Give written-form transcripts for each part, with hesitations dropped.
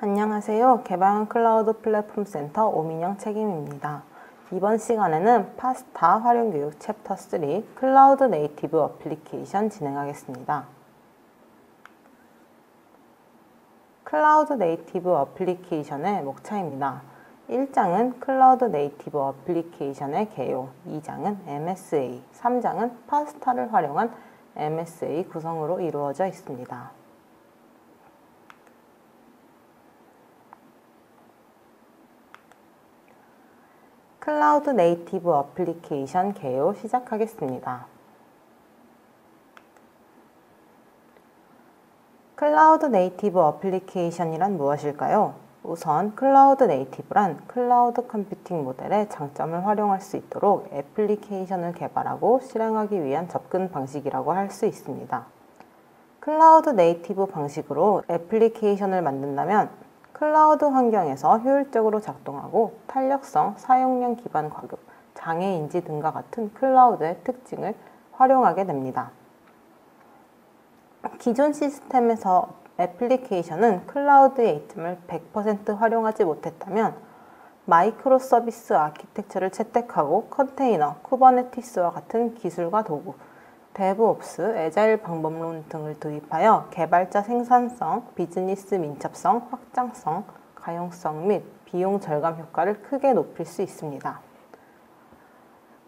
안녕하세요. 개방형 클라우드 플랫폼 센터 오민영 책임입니다. 이번 시간에는 파스타 활용 교육 챕터 3 클라우드 네이티브 어플리케이션 진행하겠습니다. 클라우드 네이티브 어플리케이션의 목차입니다. 1장은 클라우드 네이티브 어플리케이션의 개요, 2장은 MSA, 3장은 파스타를 활용한 MSA 구성으로 이루어져 있습니다. 클라우드 네이티브 어플리케이션 개요 시작하겠습니다. 클라우드 네이티브 어플리케이션이란 무엇일까요? 우선 클라우드 네이티브란 클라우드 컴퓨팅 모델의 장점을 활용할 수 있도록 애플리케이션을 개발하고 실행하기 위한 접근 방식이라고 할 수 있습니다. 클라우드 네이티브 방식으로 애플리케이션을 만든다면 클라우드 환경에서 효율적으로 작동하고 탄력성, 사용량 기반 과금, 장애 인지 등과 같은 클라우드의 특징을 활용하게 됩니다. 기존 시스템에서 애플리케이션은 클라우드의 이점을 100% 활용하지 못했다면 마이크로 서비스 아키텍처를 채택하고 컨테이너, 쿠버네티스와 같은 기술과 도구, 데브옵스, 애자일 방법론 등을 도입하여 개발자 생산성, 비즈니스 민첩성, 확장성, 가용성 및 비용 절감 효과를 크게 높일 수 있습니다.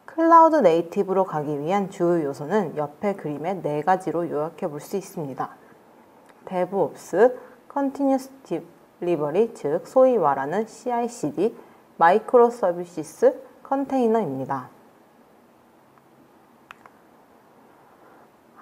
클라우드 네이티브로 가기 위한 주요 요소는 옆의 그림의 4가지로 요약해 볼 수 있습니다. 데브옵스, 컨티뉴스 딜리버리, 즉 소위 말하는 CI/CD, 마이크로 서비스, 컨테이너입니다.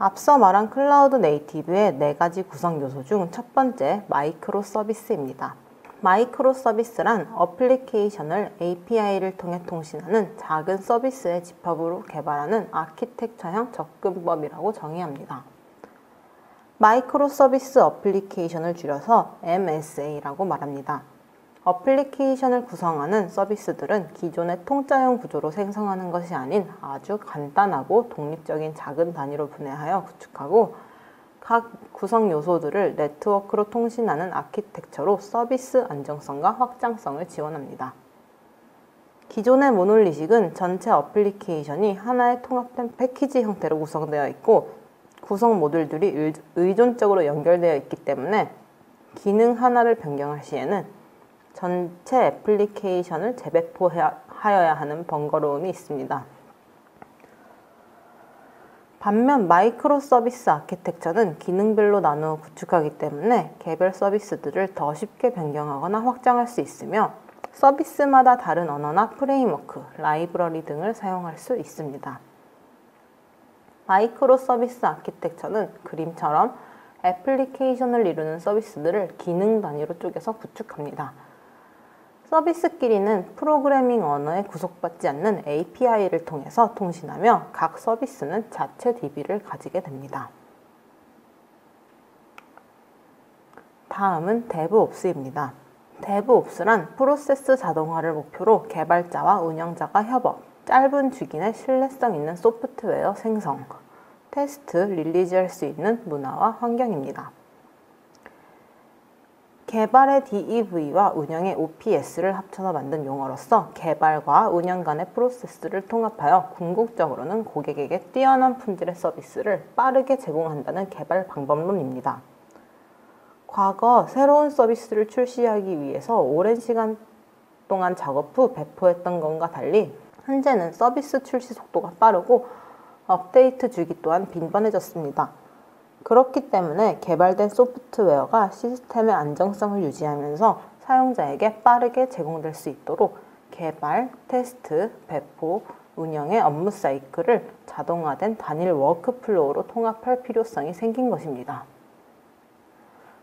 앞서 말한 클라우드 네이티브의 4가지 구성 요소 중 첫 번째, 마이크로 서비스입니다. 마이크로 서비스란 어플리케이션을 API를 통해 통신하는 작은 서비스의 집합으로 개발하는 아키텍처형 접근법이라고 정의합니다. 마이크로 서비스 어플리케이션을 줄여서 MSA라고 말합니다. 어플리케이션을 구성하는 서비스들은 기존의 통짜형 구조로 생성하는 것이 아닌 아주 간단하고 독립적인 작은 단위로 분해하여 구축하고 각 구성 요소들을 네트워크로 통신하는 아키텍처로 서비스 안정성과 확장성을 지원합니다. 기존의 모놀리식은 전체 어플리케이션이 하나의 통합된 패키지 형태로 구성되어 있고 구성 모듈들이 의존적으로 연결되어 있기 때문에 기능 하나를 변경할 시에는 전체 애플리케이션을 재배포하여야 하는 번거로움이 있습니다. 반면 마이크로 서비스 아키텍처는 기능별로 나누어 구축하기 때문에 개별 서비스들을 더 쉽게 변경하거나 확장할 수 있으며 서비스마다 다른 언어나 프레임워크, 라이브러리 등을 사용할 수 있습니다. 마이크로 서비스 아키텍처는 그림처럼 애플리케이션을 이루는 서비스들을 기능 단위로 쪼개서 구축합니다. 서비스끼리는 프로그래밍 언어에 구속받지 않는 API를 통해서 통신하며 각 서비스는 자체 DB를 가지게 됩니다. 다음은 데브옵스입니다. 데브옵스란 프로세스 자동화를 목표로 개발자와 운영자가 협업, 짧은 주기 내 신뢰성 있는 소프트웨어 생성, 테스트, 릴리즈할 수 있는 문화와 환경입니다. 개발의 DEV와 운영의 OPS를 합쳐서 만든 용어로서 개발과 운영 간의 프로세스를 통합하여 궁극적으로는 고객에게 뛰어난 품질의 서비스를 빠르게 제공한다는 개발 방법론입니다. 과거 새로운 서비스를 출시하기 위해서 오랜 시간 동안 작업 후 배포했던 것과 달리 현재는 서비스 출시 속도가 빠르고 업데이트 주기 또한 빈번해졌습니다. 그렇기 때문에 개발된 소프트웨어가 시스템의 안정성을 유지하면서 사용자에게 빠르게 제공될 수 있도록 개발, 테스트, 배포, 운영의 업무 사이클을 자동화된 단일 워크플로우로 통합할 필요성이 생긴 것입니다.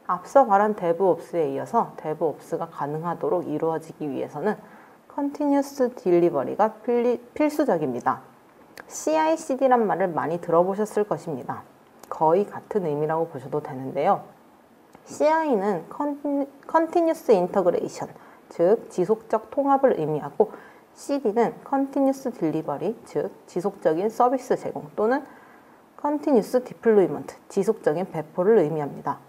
앞서 말한 데브옵스에 이어서 데브옵스가 가능하도록 이루어지기 위해서는 컨티뉴스 딜리버리가 필수적입니다. CI/CD란 말을 많이 들어보셨을 것입니다. 거의 같은 의미라고 보셔도 되는데요. CI는 Continuous Integration, 즉 지속적 통합을 의미하고 CD는 Continuous Delivery, 즉 지속적인 서비스 제공 또는 Continuous Deployment, 지속적인 배포를 의미합니다.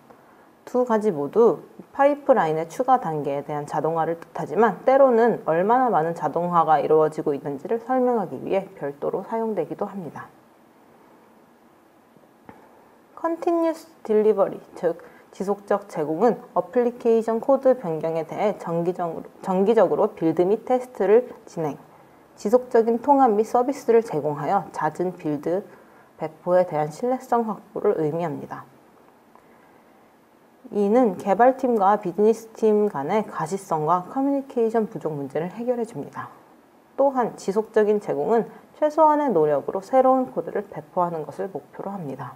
두 가지 모두 파이프라인의 추가 단계에 대한 자동화를 뜻하지만 때로는 얼마나 많은 자동화가 이루어지고 있는지를 설명하기 위해 별도로 사용되기도 합니다. Continuous Delivery, 즉 지속적 제공은 어플리케이션 코드 변경에 대해 정기적으로 빌드 및 테스트를 진행, 지속적인 통합 및 서비스를 제공하여 잦은 빌드 배포에 대한 신뢰성 확보를 의미합니다. 이는 개발팀과 비즈니스팀 간의 가시성과 커뮤니케이션 부족 문제를 해결해 줍니다. 또한 지속적인 제공은 최소한의 노력으로 새로운 코드를 배포하는 것을 목표로 합니다.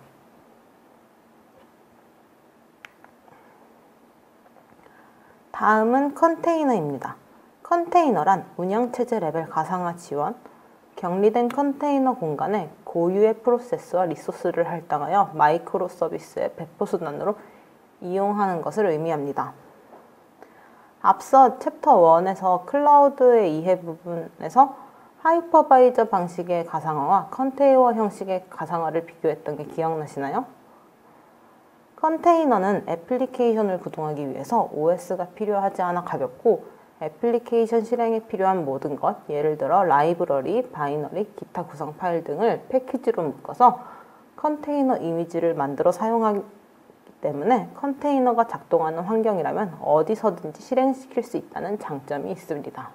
다음은 컨테이너입니다. 컨테이너란 운영체제 레벨 가상화 지원, 격리된 컨테이너 공간에 고유의 프로세스와 리소스를 할당하여 마이크로 서비스의 배포 수단으로 이용하는 것을 의미합니다. 앞서 챕터 1에서 클라우드의 이해 부분에서 하이퍼바이저 방식의 가상화와 컨테이너 형식의 가상화를 비교했던 게 기억나시나요? 컨테이너는 애플리케이션을 구동하기 위해서 OS가 필요하지 않아 가볍고 애플리케이션 실행에 필요한 모든 것, 예를 들어 라이브러리, 바이너리, 기타 구성 파일 등을 패키지로 묶어서 컨테이너 이미지를 만들어 사용하기 때문에 컨테이너가 작동하는 환경이라면 어디서든지 실행시킬 수 있다는 장점이 있습니다.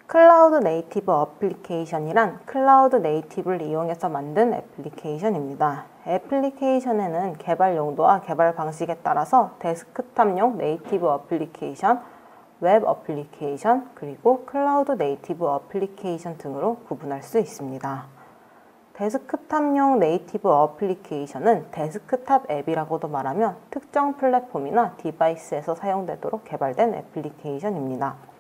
클라우드 네이티브 어플리케이션이란 클라우드 네이티브를 이용해서 만든 애플리케이션입니다. 애플리케이션에는 개발 용도와 개발 방식에 따라서 데스크탑용 네이티브 어플리케이션, 웹 어플리케이션, 그리고 클라우드 네이티브 어플리케이션 등으로 구분할 수 있습니다. 데스크탑용 네이티브 어플리케이션은 데스크탑 앱이라고도 말하며 특정 플랫폼이나 디바이스에서 사용되도록 개발된 애플리케이션입니다.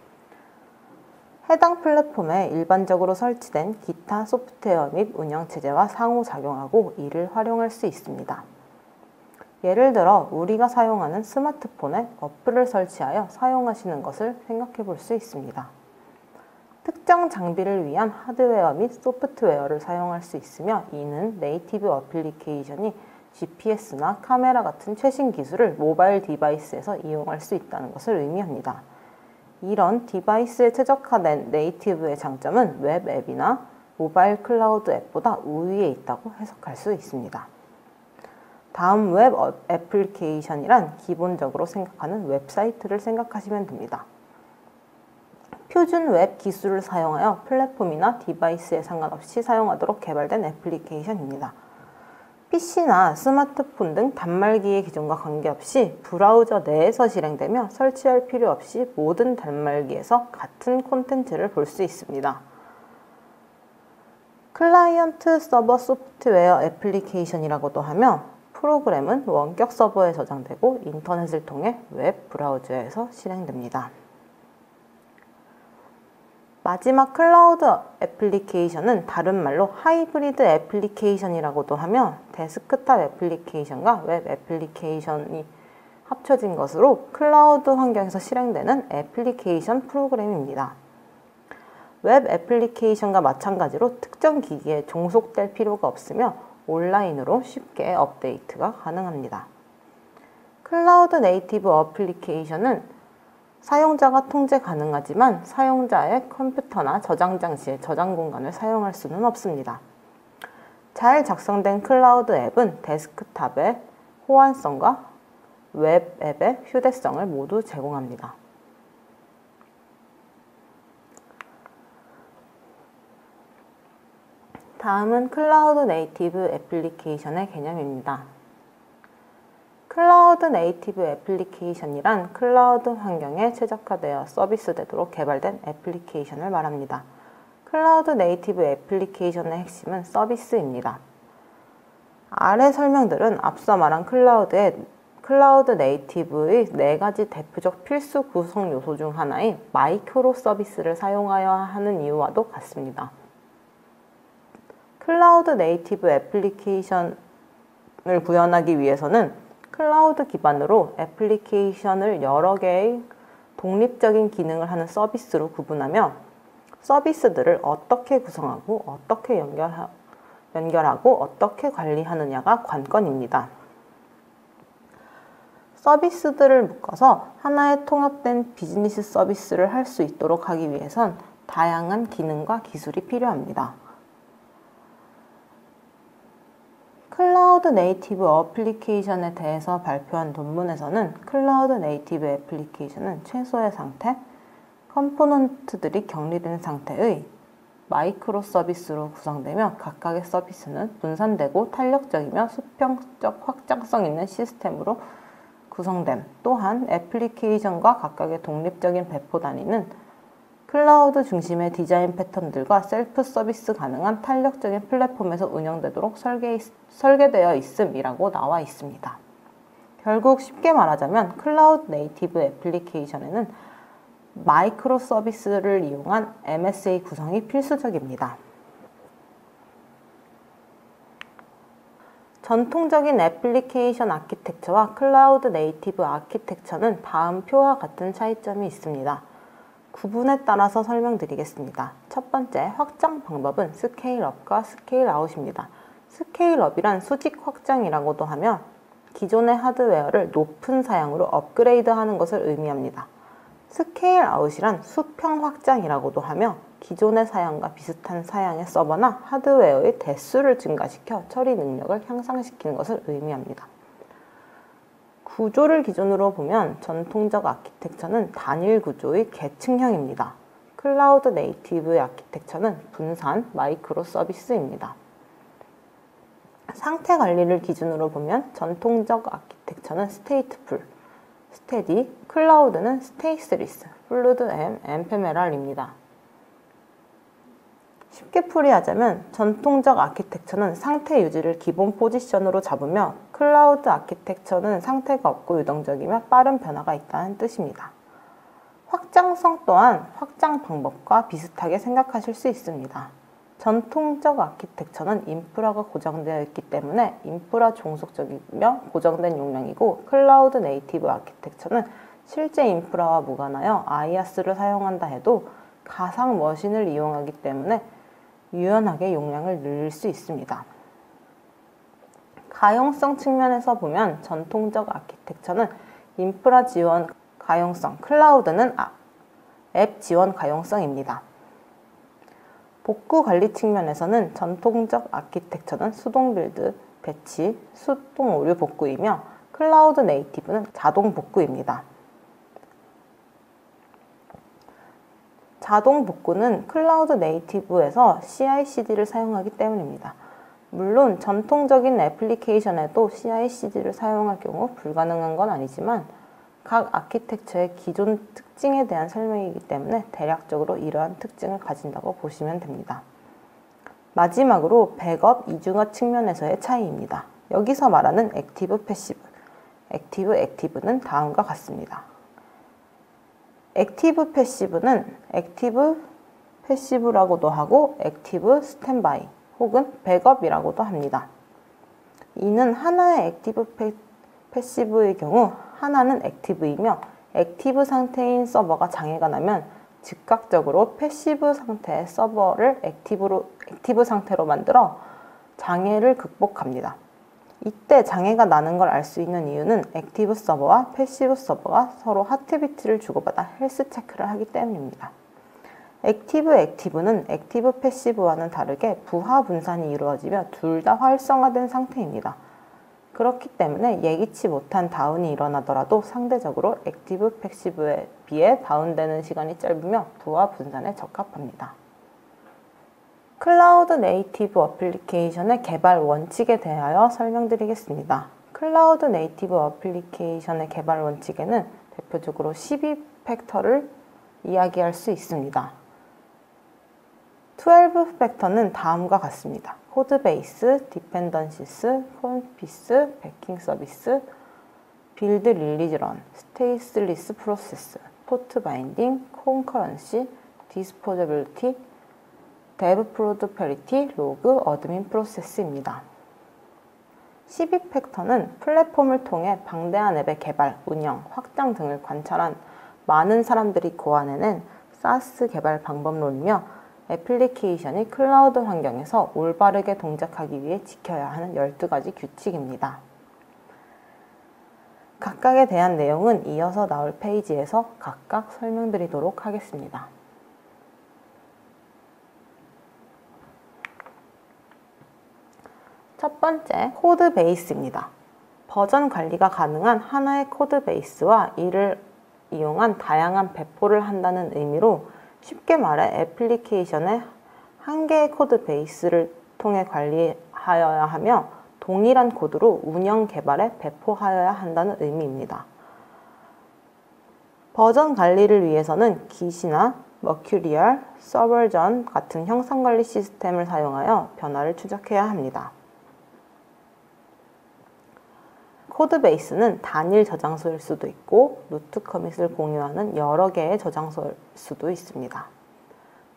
해당 플랫폼에 일반적으로 설치된 기타 소프트웨어 및 운영체제와 상호작용하고 이를 활용할 수 있습니다. 예를 들어 우리가 사용하는 스마트폰에 어플을 설치하여 사용하시는 것을 생각해 볼 수 있습니다. 특정 장비를 위한 하드웨어 및 소프트웨어를 사용할 수 있으며 이는 네이티브 어플리케이션이 GPS나 카메라 같은 최신 기술을 모바일 디바이스에서 이용할 수 있다는 것을 의미합니다. 이런 디바이스에 최적화된 네이티브의 장점은 웹 앱이나 모바일 클라우드 앱보다 우위에 있다고 해석할 수 있습니다. 다음 웹 애플리케이션이란 기본적으로 생각하는 웹사이트를 생각하시면 됩니다. 표준 웹 기술을 사용하여 플랫폼이나 디바이스에 상관없이 사용하도록 개발된 애플리케이션입니다. PC나 스마트폰 등 단말기의 기종과 관계없이 브라우저 내에서 실행되며 설치할 필요 없이 모든 단말기에서 같은 콘텐츠를 볼 수 있습니다. 클라이언트 서버 소프트웨어 애플리케이션이라고도 하며 프로그램은 원격 서버에 저장되고 인터넷을 통해 웹 브라우저에서 실행됩니다. 마지막 클라우드 애플리케이션은 다른 말로 하이브리드 애플리케이션이라고도 하며 데스크탑 애플리케이션과 웹 애플리케이션이 합쳐진 것으로 클라우드 환경에서 실행되는 애플리케이션 프로그램입니다. 웹 애플리케이션과 마찬가지로 특정 기기에 종속될 필요가 없으며 온라인으로 쉽게 업데이트가 가능합니다. 클라우드 네이티브 어플리케이션은 사용자가 통제 가능하지만 사용자의 컴퓨터나 저장 장치의 저장 공간을 사용할 수는 없습니다. 잘 작성된 클라우드 앱은 데스크탑의 호환성과 웹 앱의 휴대성을 모두 제공합니다. 다음은 클라우드 네이티브 애플리케이션의 개념입니다. 클라우드 네이티브 애플리케이션이란 클라우드 환경에 최적화되어 서비스되도록 개발된 애플리케이션을 말합니다. 클라우드 네이티브 애플리케이션의 핵심은 서비스입니다. 아래 설명들은 앞서 말한 클라우드 네이티브의 4가지 대표적 필수 구성 요소 중 하나인 마이크로 서비스를 사용하여야 하는 이유와도 같습니다. 클라우드 네이티브 애플리케이션을 구현하기 위해서는 클라우드 기반으로 애플리케이션을 여러 개의 독립적인 기능을 하는 서비스로 구분하며 서비스들을 어떻게 구성하고 어떻게 연결하고 어떻게 관리하느냐가 관건입니다. 서비스들을 묶어서 하나의 통합된 비즈니스 서비스를 할 수 있도록 하기 위해선 다양한 기능과 기술이 필요합니다. 클라우드 네이티브 어플리케이션에 대해서 발표한 논문에서는 클라우드 네이티브 애플리케이션은 최소의 상태, 컴포넌트들이 격리된 상태의 마이크로 서비스로 구성되며 각각의 서비스는 분산되고 탄력적이며 수평적 확장성 있는 시스템으로 구성됨. 또한 애플리케이션과 각각의 독립적인 배포 단위는 클라우드 중심의 디자인 패턴들과 셀프 서비스 가능한 탄력적인 플랫폼에서 운영되도록 설계되어 있음이라고 나와 있습니다. 결국 쉽게 말하자면 클라우드 네이티브 애플리케이션에는 마이크로 서비스를 이용한 MSA 구성이 필수적입니다. 전통적인 애플리케이션 아키텍처와 클라우드 네이티브 아키텍처는 다음 표와 같은 차이점이 있습니다. 구분에 따라서 설명드리겠습니다. 첫 번째, 확장 방법은 스케일업과 스케일아웃입니다. 스케일업이란 수직 확장이라고도 하며 기존의 하드웨어를 높은 사양으로 업그레이드하는 것을 의미합니다. 스케일아웃이란 수평 확장이라고도 하며 기존의 사양과 비슷한 사양의 서버나 하드웨어의 대수를 증가시켜 처리 능력을 향상시키는 것을 의미합니다. 구조를 기준으로 보면 전통적 아키텍처는 단일 구조의 계층형입니다. 클라우드 네이티브 아키텍처는 분산 마이크로 서비스입니다. 상태 관리를 기준으로 보면 전통적 아키텍처는 스테이트풀, 스테디, 클라우드는 스테이스리스, 플루드 앤 엠페메랄입니다. 쉽게 풀이하자면 전통적 아키텍처는 상태 유지를 기본 포지션으로 잡으며 클라우드 아키텍처는 상태가 없고 유동적이며 빠른 변화가 있다는 뜻입니다. 확장성 또한 확장 방법과 비슷하게 생각하실 수 있습니다. 전통적 아키텍처는 인프라가 고정되어 있기 때문에 인프라 종속적이며 고정된 용량이고 클라우드 네이티브 아키텍처는 실제 인프라와 무관하여 IaaS를 사용한다 해도 가상 머신을 이용하기 때문에 유연하게 용량을 늘릴 수 있습니다. 가용성 측면에서 보면 전통적 아키텍처는 인프라 지원 가용성, 클라우드는 앱 지원 가용성입니다. 복구 관리 측면에서는 전통적 아키텍처는 수동 빌드, 배치, 수동 오류 복구이며 클라우드 네이티브는 자동 복구입니다. 자동 복구는 클라우드 네이티브에서 CI/CD를 사용하기 때문입니다. 물론 전통적인 애플리케이션에도 CI/CD를 사용할 경우 불가능한 건 아니지만 각 아키텍처의 기존 특징에 대한 설명이기 때문에 대략적으로 이러한 특징을 가진다고 보시면 됩니다. 마지막으로 백업, 이중화 측면에서의 차이입니다. 여기서 말하는 액티브, 패시브, 액티브는 다음과 같습니다. 액티브 패시브는 액티브 패시브라고도 하고 액티브 스탠바이 혹은 백업이라고도 합니다. 이는 하나의 액티브 패시브의 경우 하나는 액티브이며 액티브 상태인 서버가 장애가 나면 즉각적으로 패시브 상태의 서버를 액티브 상태로 만들어 장애를 극복합니다. 이때 장애가 나는 걸 알 수 있는 이유는 액티브 서버와 패시브 서버가 서로 하트비트를 주고받아 헬스 체크를 하기 때문입니다. 액티브는 액티브 패시브와는 다르게 부하 분산이 이루어지며 둘 다 활성화된 상태입니다. 그렇기 때문에 예기치 못한 다운이 일어나더라도 상대적으로 액티브 패시브에 비해 다운되는 시간이 짧으며 부하 분산에 적합합니다. 클라우드 네이티브 어플리케이션의 개발 원칙에 대하여 설명드리겠습니다. 클라우드 네이티브 어플리케이션의 개발 원칙에는 대표적으로 12팩터를 이야기할 수 있습니다. 12팩터는 다음과 같습니다. 코드베이스, 디펜던시스, 콘피스, 베킹 서비스, 빌드 릴리즈 런, 스테이스리스 프로세스, 포트 바인딩, 콘커런시, 디스포저빌리티, 데브 프로스페리티, 로그, 어드민 프로세스입니다. 12팩터는 플랫폼을 통해 방대한 앱의 개발, 운영, 확장 등을 관찰한 많은 사람들이 고안해낸 사스 개발 방법론이며 애플리케이션이 클라우드 환경에서 올바르게 동작하기 위해 지켜야 하는 12가지 규칙입니다. 각각에 대한 내용은 이어서 나올 페이지에서 각각 설명드리도록 하겠습니다. 첫 번째, 코드 베이스입니다. 버전 관리가 가능한 하나의 코드 베이스와 이를 이용한 다양한 배포를 한다는 의미로 쉽게 말해 애플리케이션의 한 개의 코드 베이스를 통해 관리하여야 하며 동일한 코드로 운영 개발에 배포하여야 한다는 의미입니다. 버전 관리를 위해서는 Git이나 머큐리얼, 서버전 같은 형상관리 시스템을 사용하여 변화를 추적해야 합니다. 코드베이스는 단일 저장소일 수도 있고 루트 커밋을 공유하는 여러 개의 저장소일 수도 있습니다.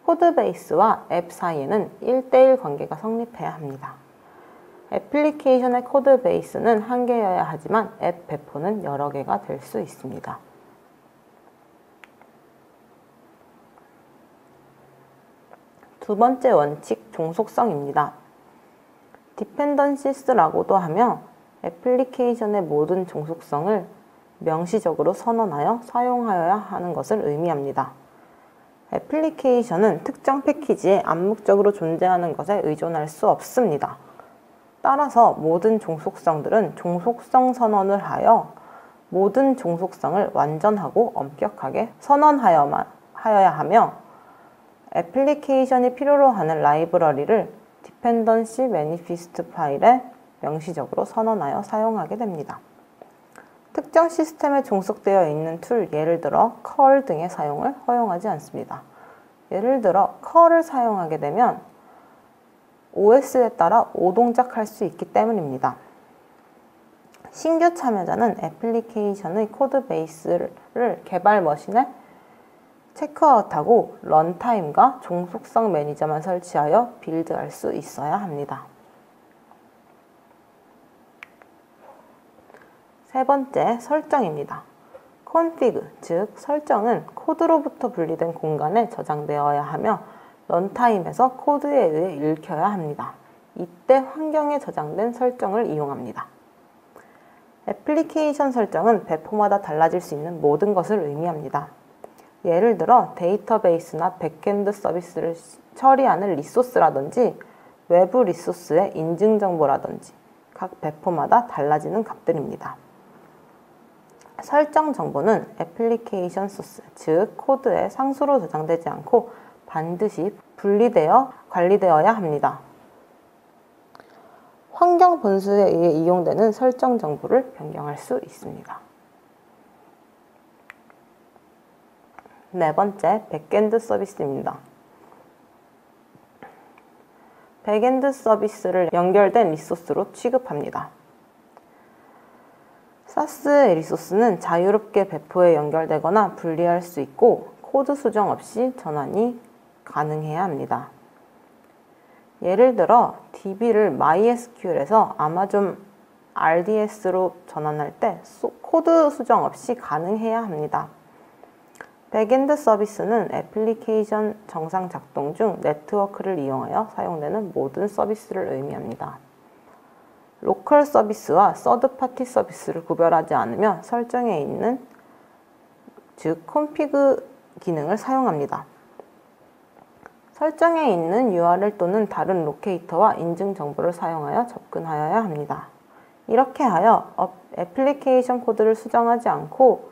코드베이스와 앱 사이에는 1:1 관계가 성립해야 합니다. 애플리케이션의 코드베이스는 한 개여야 하지만 앱 배포는 여러 개가 될 수 있습니다. 두 번째 원칙, 종속성입니다. 디펜던시스라고도 하며 애플리케이션의 모든 종속성을 명시적으로 선언하여 사용하여야 하는 것을 의미합니다. 애플리케이션은 특정 패키지에 암묵적으로 존재하는 것에 의존할 수 없습니다. 따라서 모든 종속성들은 종속성 선언을 하여 모든 종속성을 완전하고 엄격하게 선언하여야 하며 애플리케이션이 필요로 하는 라이브러리를 디펜던시 매니피스트 파일에 명시적으로 선언하여 사용하게 됩니다. 특정 시스템에 종속되어 있는 툴, 예를 들어 curl 등의 사용을 허용하지 않습니다. 예를 들어 curl을 사용하게 되면 OS에 따라 오동작할 수 있기 때문입니다. 신규 참여자는 애플리케이션의 코드베이스를 개발 머신에 체크아웃하고 런타임과 종속성 매니저만 설치하여 빌드할 수 있어야 합니다. 세 번째, 설정입니다. config, 즉 설정은 코드로부터 분리된 공간에 저장되어야 하며 런타임에서 코드에 의해 읽혀야 합니다. 이때 환경에 저장된 설정을 이용합니다. 애플리케이션 설정은 배포마다 달라질 수 있는 모든 것을 의미합니다. 예를 들어 데이터베이스나 백엔드 서비스를 처리하는 리소스라든지 외부 리소스의 인증 정보라든지 각 배포마다 달라지는 값들입니다. 설정 정보는 애플리케이션 소스, 즉 코드에 상수로 저장되지 않고 반드시 분리되어 관리되어야 합니다. 환경 변수에 의해 이용되는 설정 정보를 변경할 수 있습니다. 네 번째, 백엔드 서비스입니다. 백엔드 서비스를 연결된 리소스로 취급합니다. 사스의 리소스는 자유롭게 배포에 연결되거나 분리할 수 있고 코드 수정 없이 전환이 가능해야 합니다. 예를 들어 DB를 MySQL에서 아마존 RDS로 전환할 때 코드 수정 없이 가능해야 합니다. 백엔드 서비스는 애플리케이션 정상 작동 중 네트워크를 이용하여 사용되는 모든 서비스를 의미합니다. 로컬 서비스와 서드파티 서비스를 구별하지 않으며 설정에 있는 즉 config 기능을 사용합니다. 설정에 있는 URL 또는 다른 로케이터와 인증 정보를 사용하여 접근하여야 합니다. 이렇게 하여 애플리케이션 코드를 수정하지 않고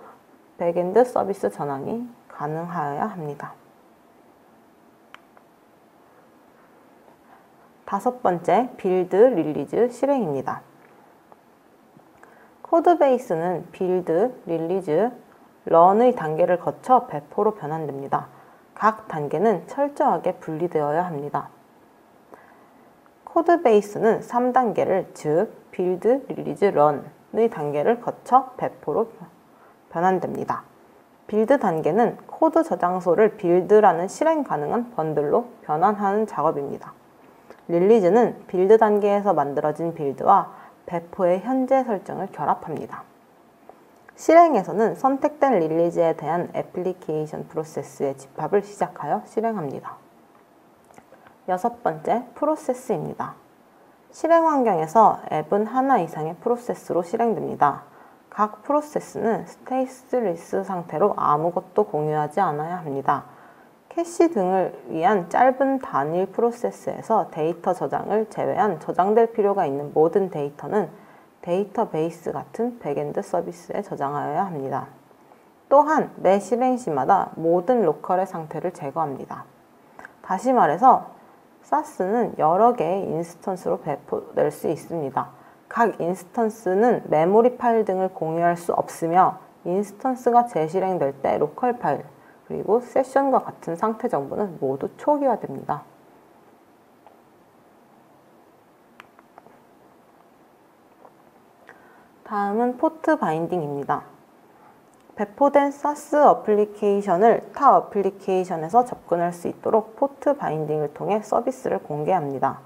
백엔드 서비스 전환이 가능하여야 합니다. 다섯 번째, 빌드, 릴리즈, 실행입니다. 코드베이스는 빌드, 릴리즈, 런의 단계를 거쳐 배포로 변환됩니다. 각 단계는 철저하게 분리되어야 합니다. 코드베이스는 3단계를 즉 빌드, 릴리즈, 런의 단계를 거쳐 배포로 변환됩니다. 빌드 단계는 코드 저장소를 빌드라는 실행 가능한 번들로 변환하는 작업입니다. 릴리즈는 빌드 단계에서 만들어진 빌드와 배포의 현재 설정을 결합합니다. 실행에서는 선택된 릴리즈에 대한 애플리케이션 프로세스의 집합을 시작하여 실행합니다. 여섯 번째, 프로세스입니다. 실행 환경에서 앱은 하나 이상의 프로세스로 실행됩니다. 각 프로세스는 스테이스리스 상태로 아무것도 공유하지 않아야 합니다. 캐시 등을 위한 짧은 단일 프로세스에서 데이터 저장을 제외한 저장될 필요가 있는 모든 데이터는 데이터베이스 같은 백엔드 서비스에 저장하여야 합니다. 또한 매 실행 시마다 모든 로컬의 상태를 제거합니다. 다시 말해서 SaaS는 여러 개의 인스턴스로 배포될 수 있습니다. 각 인스턴스는 메모리 파일 등을 공유할 수 없으며 인스턴스가 재실행될 때 로컬 파일, 그리고 세션과 같은 상태 정보는 모두 초기화됩니다. 다음은 포트 바인딩입니다. 배포된 SaaS 어플리케이션을 타 어플리케이션에서 접근할 수 있도록 포트 바인딩을 통해 서비스를 공개합니다.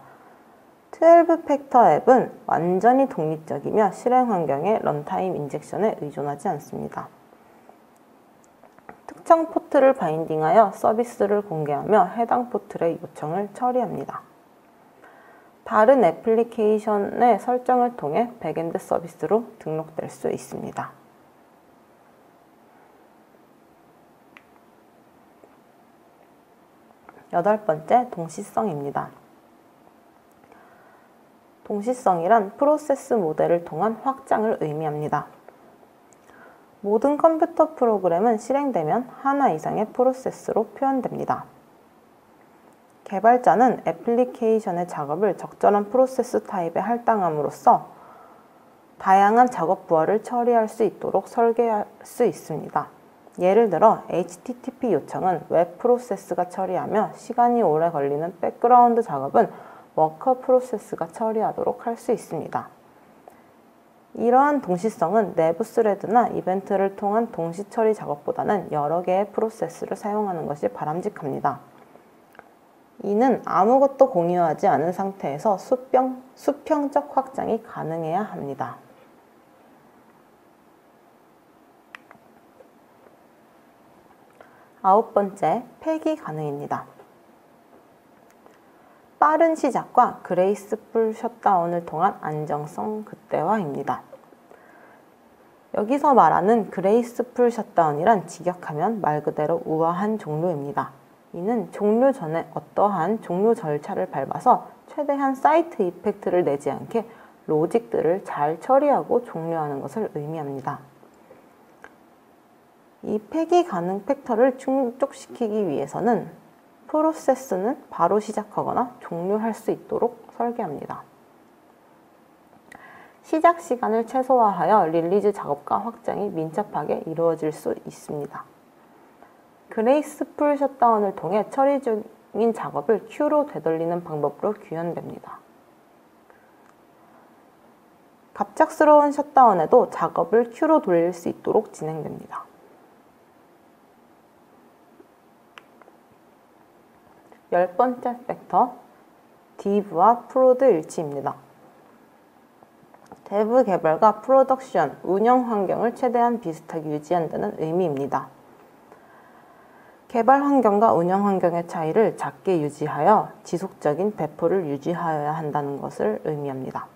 12팩터 앱은 완전히 독립적이며 실행 환경의 런타임 인젝션에 의존하지 않습니다. 특정 포트를 바인딩하여 서비스를 공개하며 해당 포트의 요청을 처리합니다. 다른 애플리케이션의 설정을 통해 백엔드 서비스로 등록될 수 있습니다. 여덟 번째, 동시성입니다. 동시성이란 프로세스 모델을 통한 확장을 의미합니다. 모든 컴퓨터 프로그램은 실행되면 하나 이상의 프로세스로 표현됩니다. 개발자는 애플리케이션의 작업을 적절한 프로세스 타입에 할당함으로써 다양한 작업 부하를 처리할 수 있도록 설계할 수 있습니다. 예를 들어 HTTP 요청은 웹 프로세스가 처리하며 시간이 오래 걸리는 백그라운드 작업은 워커 프로세스가 처리하도록 할 수 있습니다. 이러한 동시성은 내부 스레드나 이벤트를 통한 동시 처리 작업보다는 여러 개의 프로세스를 사용하는 것이 바람직합니다. 이는 아무것도 공유하지 않은 상태에서 수평적 확장이 가능해야 합니다. 아홉 번째, 폐기 가능입니다. 빠른 시작과 그레이스풀 셧다운을 통한 안정성 극대화입니다. 여기서 말하는 그레이스풀 셧다운이란 직역하면 말 그대로 우아한 종료입니다. 이는 종료 전에 어떠한 종료 절차를 밟아서 최대한 사이트 이펙트를 내지 않게 로직들을 잘 처리하고 종료하는 것을 의미합니다. 이 폐기 가능 팩터를 충족시키기 위해서는 프로세스는 바로 시작하거나 종료할 수 있도록 설계합니다. 시작 시간을 최소화하여 릴리즈 작업과 확장이 민첩하게 이루어질 수 있습니다. 그레이스풀 셧다운을 통해 처리 중인 작업을 큐로 되돌리는 방법으로 구현됩니다. 갑작스러운 셧다운에도 작업을 큐로 돌릴 수 있도록 진행됩니다. 열 번째 팩터, div와 프로드 일치입니다. 데브 개발과 프로덕션, 운영 환경을 최대한 비슷하게 유지한다는 의미입니다. 개발 환경과 운영 환경의 차이를 작게 유지하여 지속적인 배포를 유지하여야 한다는 것을 의미합니다.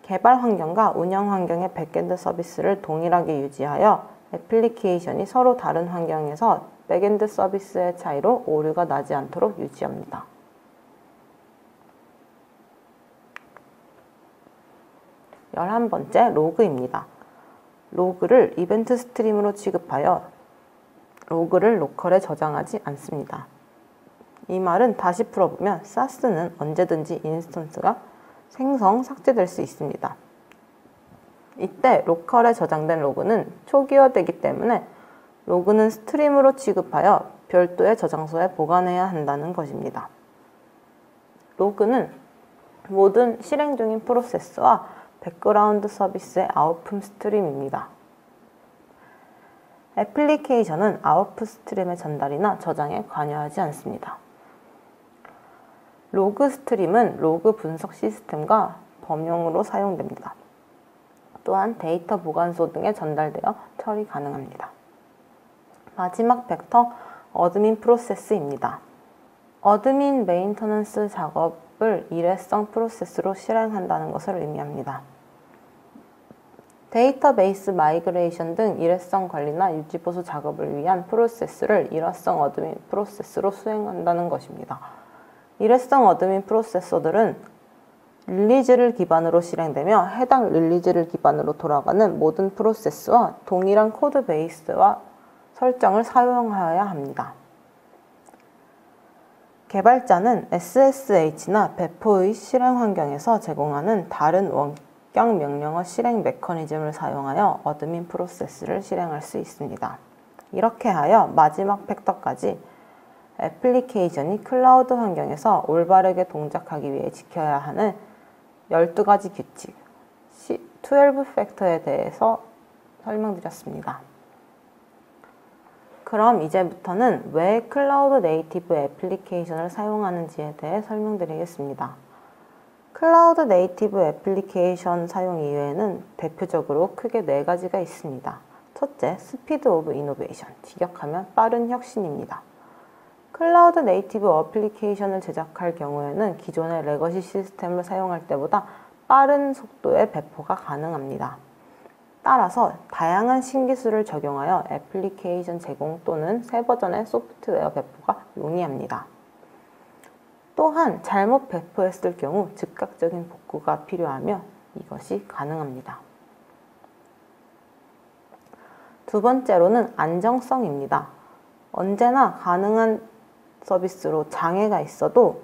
개발 환경과 운영 환경의 백엔드 서비스를 동일하게 유지하여 애플리케이션이 서로 다른 환경에서 백엔드 서비스의 차이로 오류가 나지 않도록 유지합니다. 열한 번째, 로그입니다. 로그를 이벤트 스트림으로 취급하여 로그를 로컬에 저장하지 않습니다. 이 말은 다시 풀어보면 SaaS는 언제든지 인스턴스가 생성, 삭제될 수 있습니다. 이때 로컬에 저장된 로그는 초기화되기 때문에 로그는 스트림으로 취급하여 별도의 저장소에 보관해야 한다는 것입니다. 로그는 모든 실행 중인 프로세스와 백그라운드 서비스의 아웃풋 스트림입니다. 애플리케이션은 아웃풋 스트림의 전달이나 저장에 관여하지 않습니다. 로그 스트림은 로그 분석 시스템과 범용으로 사용됩니다. 또한 데이터 보관소 등에 전달되어 처리 가능합니다. 마지막 벡터, 어드민 프로세스입니다. 어드민 메인터넌스 작업을 일회성 프로세스로 실행한다는 것을 의미합니다. 데이터베이스 마이그레이션 등 일회성 관리나 유지 보수 작업을 위한 프로세스를 일회성 어드민 프로세스로 수행한다는 것입니다. 일회성 어드민 프로세서들은 릴리즈를 기반으로 실행되며 해당 릴리즈를 기반으로 돌아가는 모든 프로세스와 동일한 코드 베이스와 설정을 사용하여야 합니다. 개발자는 SSH나 배포의 실행 환경에서 제공하는 다른 원격 명령어 실행 메커니즘을 사용하여 어드민 프로세스를 실행할 수 있습니다. 이렇게 하여 마지막 팩터까지 애플리케이션이 클라우드 환경에서 올바르게 동작하기 위해 지켜야 하는 12가지 규칙, 12팩터에 대해서 설명드렸습니다. 그럼 이제부터는 왜 클라우드 네이티브 애플리케이션을 사용하는지에 대해 설명드리겠습니다. 클라우드 네이티브 애플리케이션 사용 이외에는 대표적으로 크게 4가지가 있습니다. 첫째, 스피드 오브 이노베이션, 직역하면 빠른 혁신입니다. 클라우드 네이티브 애플리케이션을 제작할 경우에는 기존의 레거시 시스템을 사용할 때보다 빠른 속도의 배포가 가능합니다. 따라서 다양한 신기술을 적용하여 애플리케이션 제공 또는 새 버전의 소프트웨어 배포가 용이합니다. 또한 잘못 배포했을 경우 즉각적인 복구가 필요하며 이것이 가능합니다. 두 번째로는 안정성입니다. 언제나 가능한 서비스로 장애가 있어도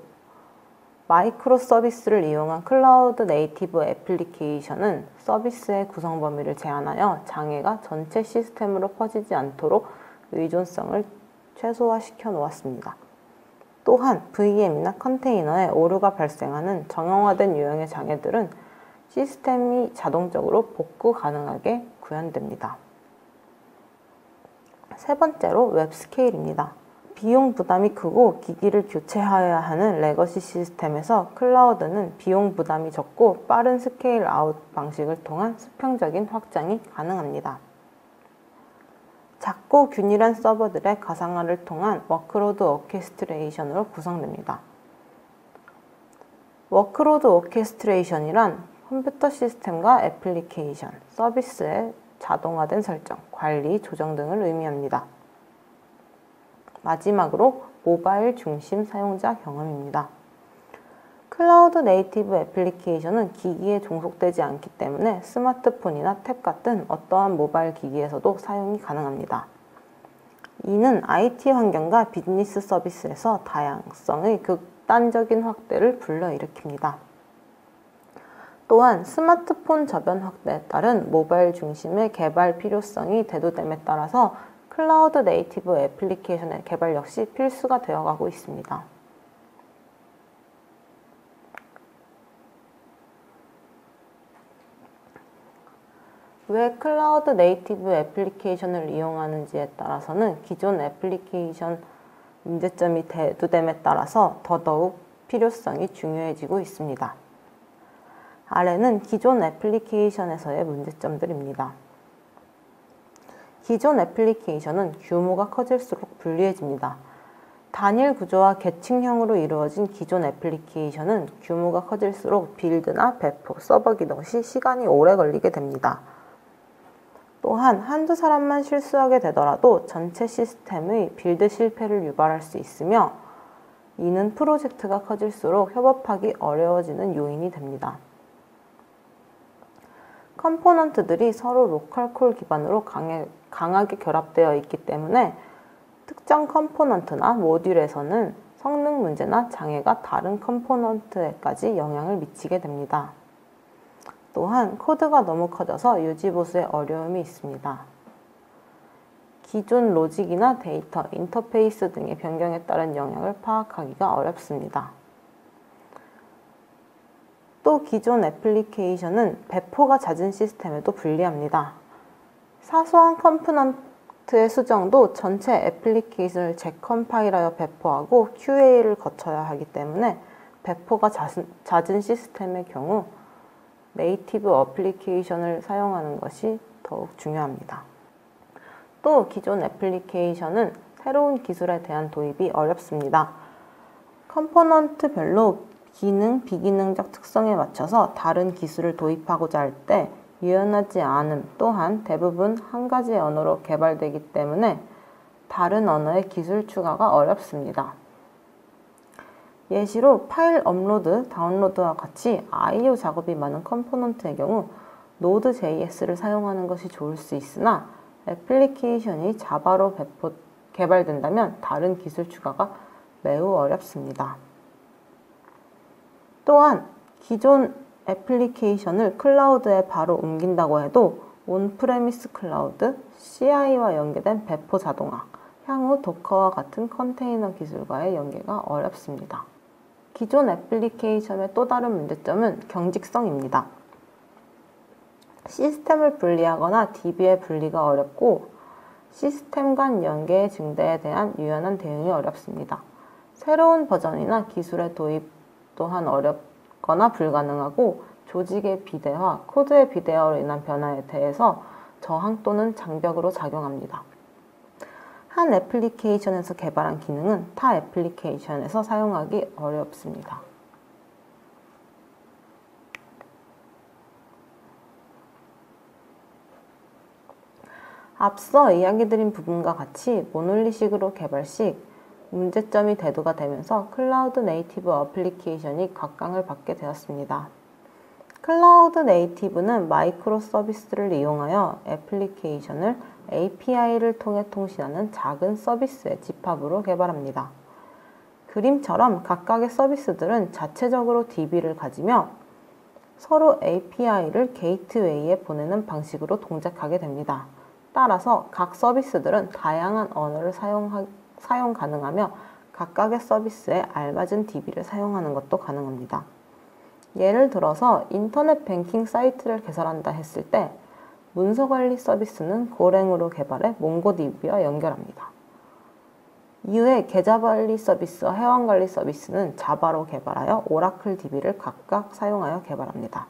마이크로 서비스를 이용한 클라우드 네이티브 애플리케이션은 서비스의 구성 범위를 제한하여 장애가 전체 시스템으로 퍼지지 않도록 의존성을 최소화시켜 놓았습니다. 또한 VM이나 컨테이너에 오류가 발생하는 정형화된 유형의 장애들은 시스템이 자동적으로 복구 가능하게 구현됩니다. 세 번째로 웹 스케일입니다. 비용 부담이 크고 기기를 교체하여야 하는 레거시 시스템에서 클라우드는 비용 부담이 적고 빠른 스케일 아웃 방식을 통한 수평적인 확장이 가능합니다. 작고 균일한 서버들의 가상화를 통한 워크로드 오케스트레이션으로 구성됩니다. 워크로드 오케스트레이션이란 컴퓨터 시스템과 애플리케이션, 서비스의 자동화된 설정, 관리, 조정 등을 의미합니다. 마지막으로 모바일 중심 사용자 경험입니다. 클라우드 네이티브 애플리케이션은 기기에 종속되지 않기 때문에 스마트폰이나 탭 같은 어떠한 모바일 기기에서도 사용이 가능합니다. 이는 IT 환경과 비즈니스 서비스에서 다양성의 극단적인 확대를 불러일으킵니다. 또한 스마트폰 저변 확대에 따른 모바일 중심의 개발 필요성이 대두됨에 따라서 클라우드 네이티브 애플리케이션의 개발 역시 필수가 되어가고 있습니다. 왜 클라우드 네이티브 애플리케이션을 이용하는지에 따라서는 기존 애플리케이션 문제점이 대두됨에 따라서 더더욱 필요성이 중요해지고 있습니다. 아래는 기존 애플리케이션에서의 문제점들입니다. 기존 애플리케이션은 규모가 커질수록 불리해집니다. 단일 구조와 계층형으로 이루어진 기존 애플리케이션은 규모가 커질수록 빌드나 배포, 서버 기동 시 시간이 오래 걸리게 됩니다. 또한 한두 사람만 실수하게 되더라도 전체 시스템의 빌드 실패를 유발할 수 있으며 이는 프로젝트가 커질수록 협업하기 어려워지는 요인이 됩니다. 컴포넌트들이 서로 로컬 콜 기반으로 강하게 결합되어 있기 때문에 특정 컴포넌트나 모듈에서는 성능 문제나 장애가 다른 컴포넌트에까지 영향을 미치게 됩니다. 또한 코드가 너무 커져서 유지보수에 어려움이 있습니다. 기존 로직이나 데이터, 인터페이스 등의 변경에 따른 영향을 파악하기가 어렵습니다. 또 기존 애플리케이션은 배포가 잦은 시스템에도 불리합니다. 사소한 컴포넌트의 수정도 전체 애플리케이션을 재컴파일하여 배포하고 QA를 거쳐야 하기 때문에 배포가 잦은 시스템의 경우 네이티브 어플리케이션을 사용하는 것이 더욱 중요합니다. 또 기존 애플리케이션은 새로운 기술에 대한 도입이 어렵습니다. 컴포넌트별로 기능, 비기능적 특성에 맞춰서 다른 기술을 도입하고자 할 때 유연하지 않음 또한 대부분 한 가지 언어로 개발되기 때문에 다른 언어의 기술 추가가 어렵습니다. 예시로 파일 업로드, 다운로드와 같이 I/O 작업이 많은 컴포넌트의 경우 Node.js를 사용하는 것이 좋을 수 있으나 애플리케이션이 자바로 개발된다면 다른 기술 추가가 매우 어렵습니다. 또한 기존 애플리케이션을 클라우드에 바로 옮긴다고 해도 온프레미스 클라우드, CI와 연계된 배포 자동화, 향후 도커와 같은 컨테이너 기술과의 연계가 어렵습니다. 기존 애플리케이션의 또 다른 문제점은 경직성입니다. 시스템을 분리하거나 DB의 분리가 어렵고 시스템 간 연계의 증대에 대한 유연한 대응이 어렵습니다. 새로운 버전이나 기술의 도입 또한 어렵거나 불가능하고 조직의 비대화, 코드의 비대화로 인한 변화에 대해서 저항 또는 장벽으로 작용합니다. 한 애플리케이션에서 개발한 기능은 타 애플리케이션에서 사용하기 어렵습니다. 앞서 이야기드린 부분과 같이 모놀리식으로 개발 시 문제점이 대두가 되면서 클라우드 네이티브 어플리케이션이 각광을 받게 되었습니다. 클라우드 네이티브는 마이크로 서비스를 이용하여 애플리케이션을 API를 통해 통신하는 작은 서비스의 집합으로 개발합니다. 그림처럼 각각의 서비스들은 자체적으로 DB를 가지며 서로 API를 게이트웨이에 보내는 방식으로 동작하게 됩니다. 따라서 각 서비스들은 다양한 언어를 사용 가능하며 각각의 서비스에 알맞은 DB를 사용하는 것도 가능합니다. 예를 들어서 인터넷 뱅킹 사이트를 개설한다 했을 때 문서관리 서비스는 고랭으로 개발해 몽고DB와 연결합니다. 이후에 계좌관리 서비스와 회원관리 서비스는 자바로 개발하여 오라클 DB를 각각 사용하여 개발합니다.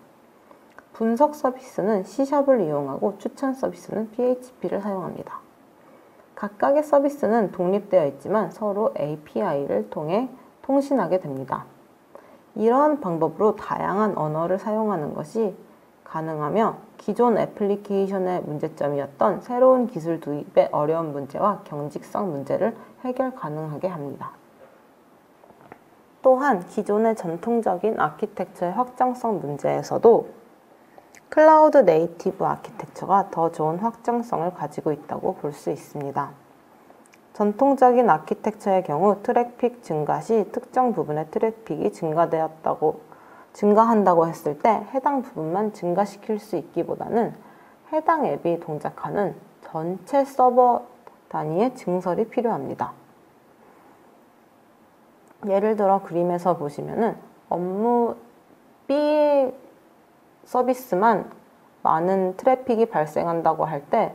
분석 서비스는 C샵을 이용하고 추천 서비스는 PHP를 사용합니다. 각각의 서비스는 독립되어 있지만 서로 API를 통해 통신하게 됩니다. 이러한 방법으로 다양한 언어를 사용하는 것이 가능하며 기존 애플리케이션의 문제점이었던 새로운 기술 도입의 어려운 문제와 경직성 문제를 해결 가능하게 합니다. 또한 기존의 전통적인 아키텍처의 확장성 문제에서도 클라우드 네이티브 아키텍처가 더 좋은 확장성을 가지고 있다고 볼 수 있습니다. 전통적인 아키텍처의 경우 트래픽 증가 시 특정 부분의 트래픽이 증가한다고 했을 때 해당 부분만 증가시킬 수 있기보다는 해당 앱이 동작하는 전체 서버 단위의 증설이 필요합니다. 예를 들어 그림에서 보시면은 업무 B의 서비스만 많은 트래픽이 발생한다고 할 때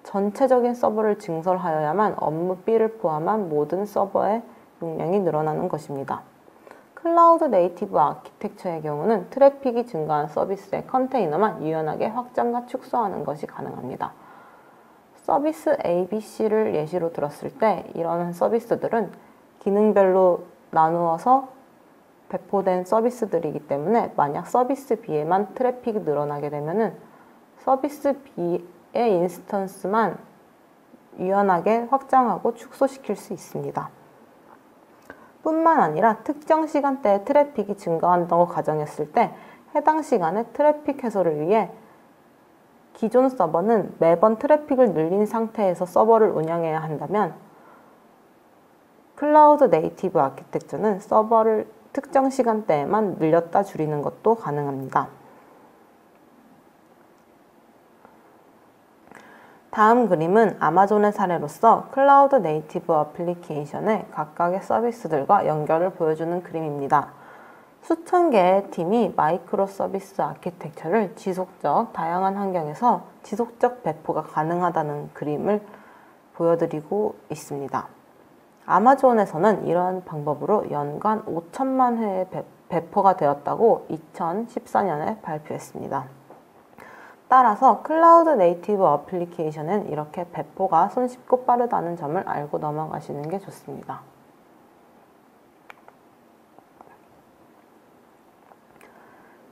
전체적인 서버를 증설하여야만 업무 B를 포함한 모든 서버의 용량이 늘어나는 것입니다. 클라우드 네이티브 아키텍처의 경우는 트래픽이 증가한 서비스의 컨테이너만 유연하게 확장과 축소하는 것이 가능합니다. 서비스 ABC를 예시로 들었을 때 이러한 서비스들은 기능별로 나누어서 배포된 서비스들이기 때문에 만약 서비스 B에만 트래픽이 늘어나게 되면은 서비스 B의 인스턴스만 유연하게 확장하고 축소시킬 수 있습니다. 뿐만 아니라 특정 시간대에 트래픽이 증가한다고 가정했을 때 해당 시간에 트래픽 해소를 위해 기존 서버는 매번 트래픽을 늘린 상태에서 서버를 운영해야 한다면 클라우드 네이티브 아키텍처는 서버를 특정 시간대에만 늘렸다 줄이는 것도 가능합니다. 다음 그림은 아마존의 사례로서 클라우드 네이티브 어플리케이션의 각각의 서비스들과 연결을 보여주는 그림입니다. 수천 개의 팀이 마이크로 서비스 아키텍처를 지속적, 다양한 환경에서 지속적 배포가 가능하다는 그림을 보여드리고 있습니다. 아마존에서는 이러한 방법으로 연간 5천만 회의 배포가 되었다고 2014년에 발표했습니다. 따라서 클라우드 네이티브 어플리케이션은 이렇게 배포가 손쉽고 빠르다는 점을 알고 넘어가시는 게 좋습니다.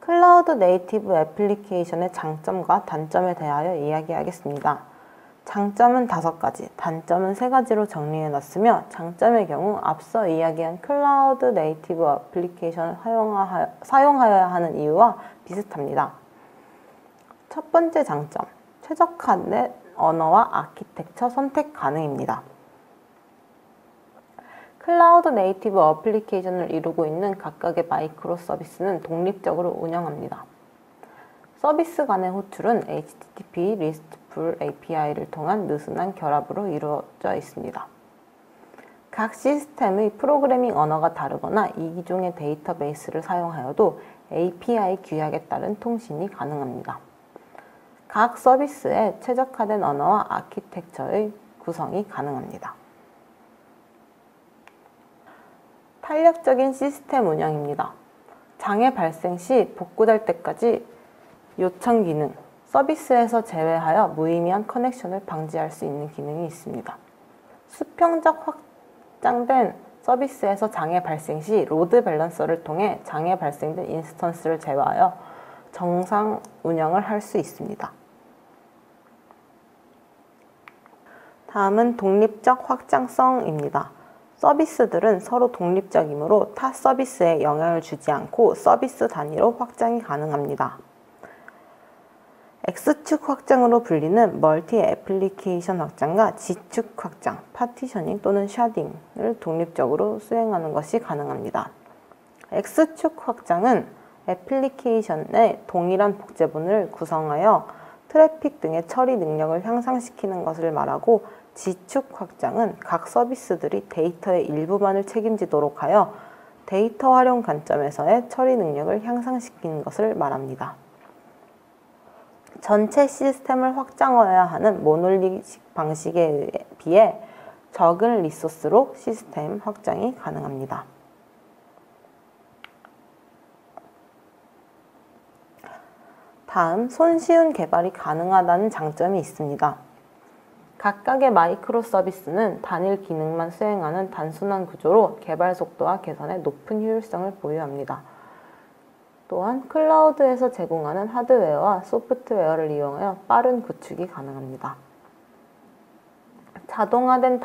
클라우드 네이티브 애플리케이션의 장점과 단점에 대하여 이야기하겠습니다. 장점은 5가지, 단점은 3가지로 정리해놨으며 장점의 경우 앞서 이야기한 클라우드 네이티브 애플리케이션을 사용하여야 하는 이유와 비슷합니다. 첫 번째 장점, 최적화된 언어와 아키텍처 선택 가능입니다. 클라우드 네이티브 어플리케이션을 이루고 있는 각각의 마이크로 서비스는 독립적으로 운영합니다. 서비스 간의 호출은 HTTP RESTful API를 통한 느슨한 결합으로 이루어져 있습니다. 각 시스템의 프로그래밍 언어가 다르거나 이기종의 데이터베이스를 사용하여도 API 규약에 따른 통신이 가능합니다. 각 서비스에 최적화된 언어와 아키텍처의 구성이 가능합니다. 탄력적인 시스템 운영입니다. 장애 발생 시 복구될 때까지 요청 기능, 서비스에서 제외하여 무의미한 커넥션을 방지할 수 있는 기능이 있습니다. 수평적 확장된 서비스에서 장애 발생 시 로드 밸런서를 통해 장애 발생된 인스턴스를 제어하여 정상 운영을 할 수 있습니다. 다음은 독립적 확장성입니다. 서비스들은 서로 독립적이므로 타 서비스에 영향을 주지 않고 서비스 단위로 확장이 가능합니다. X축 확장으로 불리는 멀티 애플리케이션 확장과 G축 확장, 파티셔닝 또는 샤딩을 독립적으로 수행하는 것이 가능합니다. X축 확장은 애플리케이션의 동일한 복제본을 구성하여 트래픽 등의 처리 능력을 향상시키는 것을 말하고 G축 확장은 각 서비스들이 데이터의 일부만을 책임지도록 하여 데이터 활용 관점에서의 처리 능력을 향상시키는 것을 말합니다. 전체 시스템을 확장하여야 하는 모놀리식 방식에 비해 적은 리소스로 시스템 확장이 가능합니다. 다음, 손쉬운 개발이 가능하다는 장점이 있습니다. 각각의 마이크로 서비스는 단일 기능만 수행하는 단순한 구조로 개발 속도와 개선에 높은 효율성을 보유합니다. 또한 클라우드에서 제공하는 하드웨어와 소프트웨어를 이용하여 빠른 구축이 가능합니다. 자동화된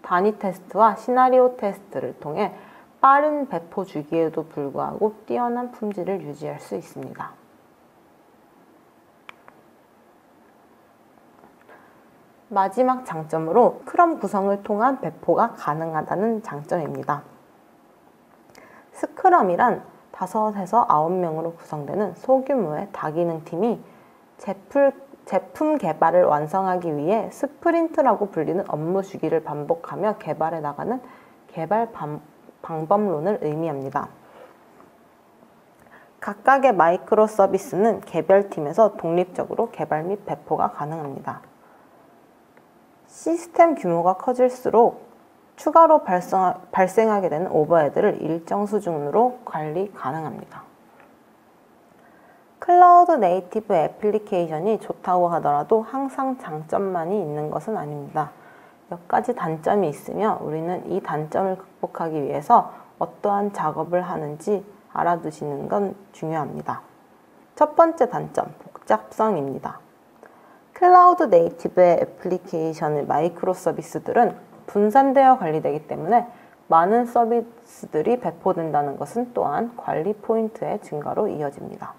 단위 테스트와 시나리오 테스트를 통해 빠른 배포 주기에도 불구하고 뛰어난 품질을 유지할 수 있습니다. 마지막 장점으로 스크럼 구성을 통한 배포가 가능하다는 장점입니다. 스크럼이란 5에서 9명으로 구성되는 소규모의 다기능 팀이 제품 개발을 완성하기 위해 스프린트라고 불리는 업무 주기를 반복하며 개발해 나가는 개발 방법론을 의미합니다. 각각의 마이크로 서비스는 개별팀에서 독립적으로 개발 및 배포가 가능합니다. 시스템 규모가 커질수록 추가로 발생하게 되는 오버헤드를 일정 수준으로 관리 가능합니다. 클라우드 네이티브 애플리케이션이 좋다고 하더라도 항상 장점만이 있는 것은 아닙니다. 몇 가지 단점이 있으며 우리는 이 단점을 극복하기 위해서 어떠한 작업을 하는지 알아두시는 건 중요합니다. 첫 번째 단점, 복잡성입니다. 클라우드 네이티브의 애플리케이션의 마이크로 서비스들은 분산되어 관리되기 때문에 많은 서비스들이 배포된다는 것은 또한 관리 포인트의 증가로 이어집니다.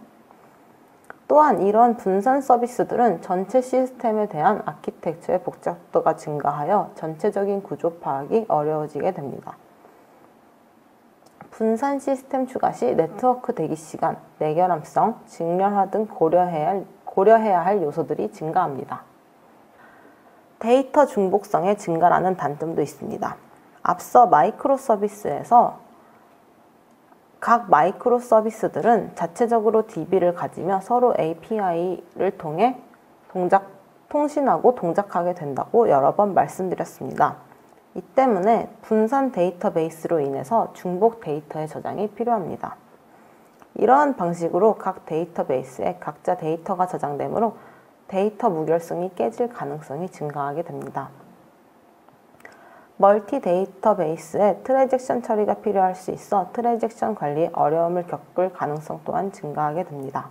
또한 이런 분산 서비스들은 전체 시스템에 대한 아키텍처의 복잡도가 증가하여 전체적인 구조 파악이 어려워지게 됩니다. 분산 시스템 추가 시 네트워크 대기 시간, 내결함성, 직렬화 등 고려해야 할 요소들이 증가합니다. 데이터 중복성의 증가라는 단점도 있습니다. 앞서 마이크로 서비스에서 각 마이크로 서비스들은 자체적으로 DB를 가지며 서로 API를 통해 통신하고 동작하게 된다고 여러 번 말씀드렸습니다. 이 때문에 분산 데이터베이스로 인해서 중복 데이터의 저장이 필요합니다. 이러한 방식으로 각 데이터베이스에 각자 데이터가 저장되므로 데이터 무결성이 깨질 가능성이 증가하게 됩니다. 멀티 데이터베이스에 트랜잭션 처리가 필요할 수 있어 트랜잭션 관리에 어려움을 겪을 가능성 또한 증가하게 됩니다.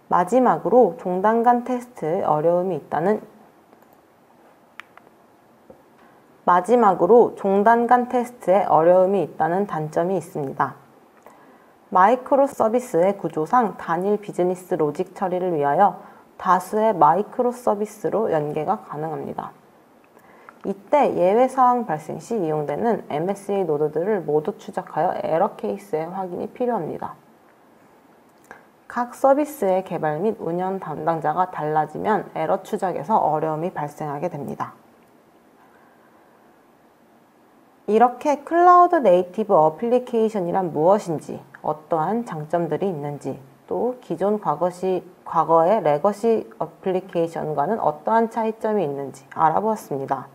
마지막으로 종단 간 테스트에 어려움이 있다는 단점이 있습니다. 마이크로 서비스의 구조상 단일 비즈니스 로직 처리를 위하여 다수의 마이크로 서비스로 연계가 가능합니다. 이때 예외 사항 발생 시 이용되는 MSA 노드들을 모두 추적하여 에러 케이스의 확인이 필요합니다. 각 서비스의 개발 및 운영 담당자가 달라지면 에러 추적에서 어려움이 발생하게 됩니다. 이렇게 클라우드 네이티브 어플리케이션이란 무엇인지, 어떠한 장점들이 있는지, 또 기존 과거의 레거시 어플리케이션과는 어떠한 차이점이 있는지 알아보았습니다.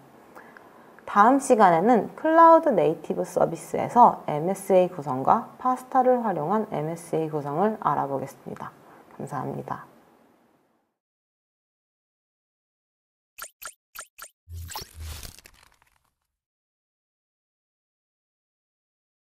다음 시간에는 클라우드 네이티브 서비스에서 MSA 구성과 파스타를 활용한 MSA 구성을 알아보겠습니다. 감사합니다.